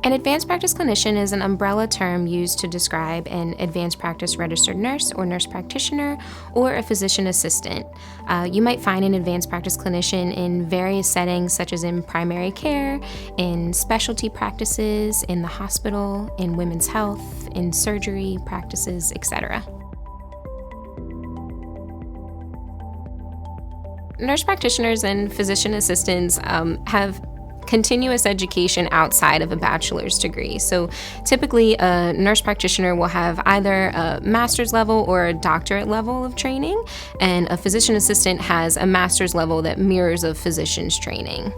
An advanced practice clinician is an umbrella term used to describe an advanced practice registered nurse or nurse practitioner or a physician assistant. You might find an advanced practice clinician in various settings, such as in primary care, in specialty practices, in the hospital, in women's health, in surgery practices, etc. Nurse practitioners and physician assistants have continuous education outside of a bachelor's degree. So typically a nurse practitioner will have either a master's level or a doctorate level of training, and a physician assistant has a master's level that mirrors a physician's training.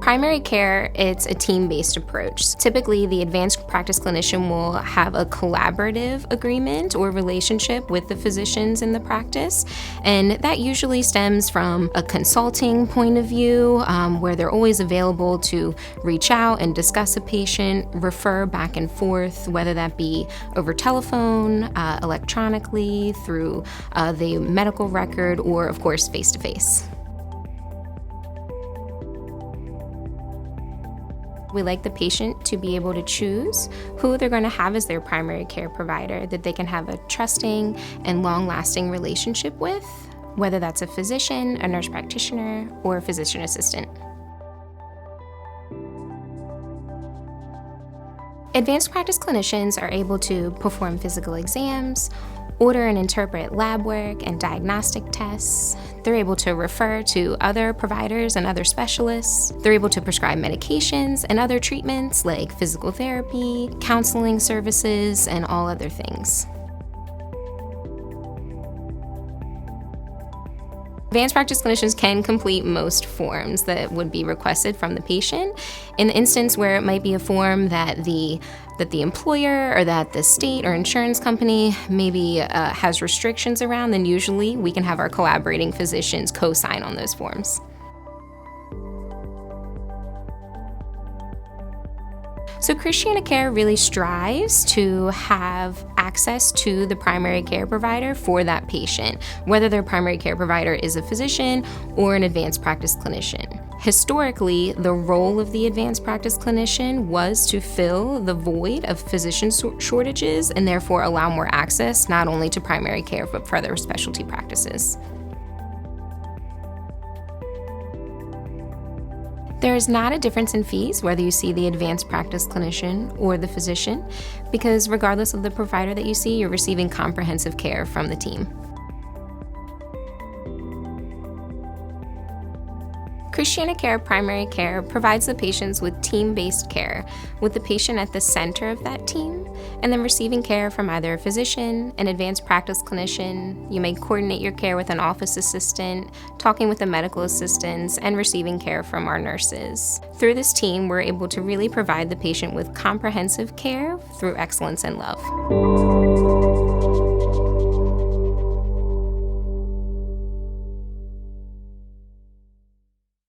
Primary care, it's a team-based approach. Typically, the advanced practice clinician will have a collaborative agreement or relationship with the physicians in the practice, and that usually stems from a consulting point of view, where they're always available to reach out and discuss a patient, refer back and forth, whether that be over telephone, electronically, through the medical record, or of course face-to-face. We like the patient to be able to choose who they're going to have as their primary care provider that they can have a trusting and long-lasting relationship with, whether that's a physician, a nurse practitioner, or a physician assistant. Advanced practice clinicians are able to perform physical exams, order and interpret lab work and diagnostic tests. They're able to refer to other providers and other specialists. They're able to prescribe medications and other treatments like physical therapy, counseling services, and all other things. Advanced practice clinicians can complete most forms that would be requested from the patient. In the instance where it might be a form that the employer or that the state or insurance company maybe has restrictions around, then usually we can have our collaborating physicians co-sign on those forms. So ChristianaCare really strives to have access to the primary care provider for that patient, whether their primary care provider is a physician or an advanced practice clinician. Historically, the role of the advanced practice clinician was to fill the void of physician shortages and therefore allow more access not only to primary care but for other specialty practices. There is not a difference in fees whether you see the advanced practice clinician or the physician, because regardless of the provider that you see, you're receiving comprehensive care from the team. ChristianaCare Primary Care provides the patients with team-based care, with the patient at the center of that team, and then receiving care from either a physician, an advanced practice clinician. You may coordinate your care with an office assistant, talking with the medical assistants, and receiving care from our nurses. Through this team, we're able to really provide the patient with comprehensive care through excellence and love.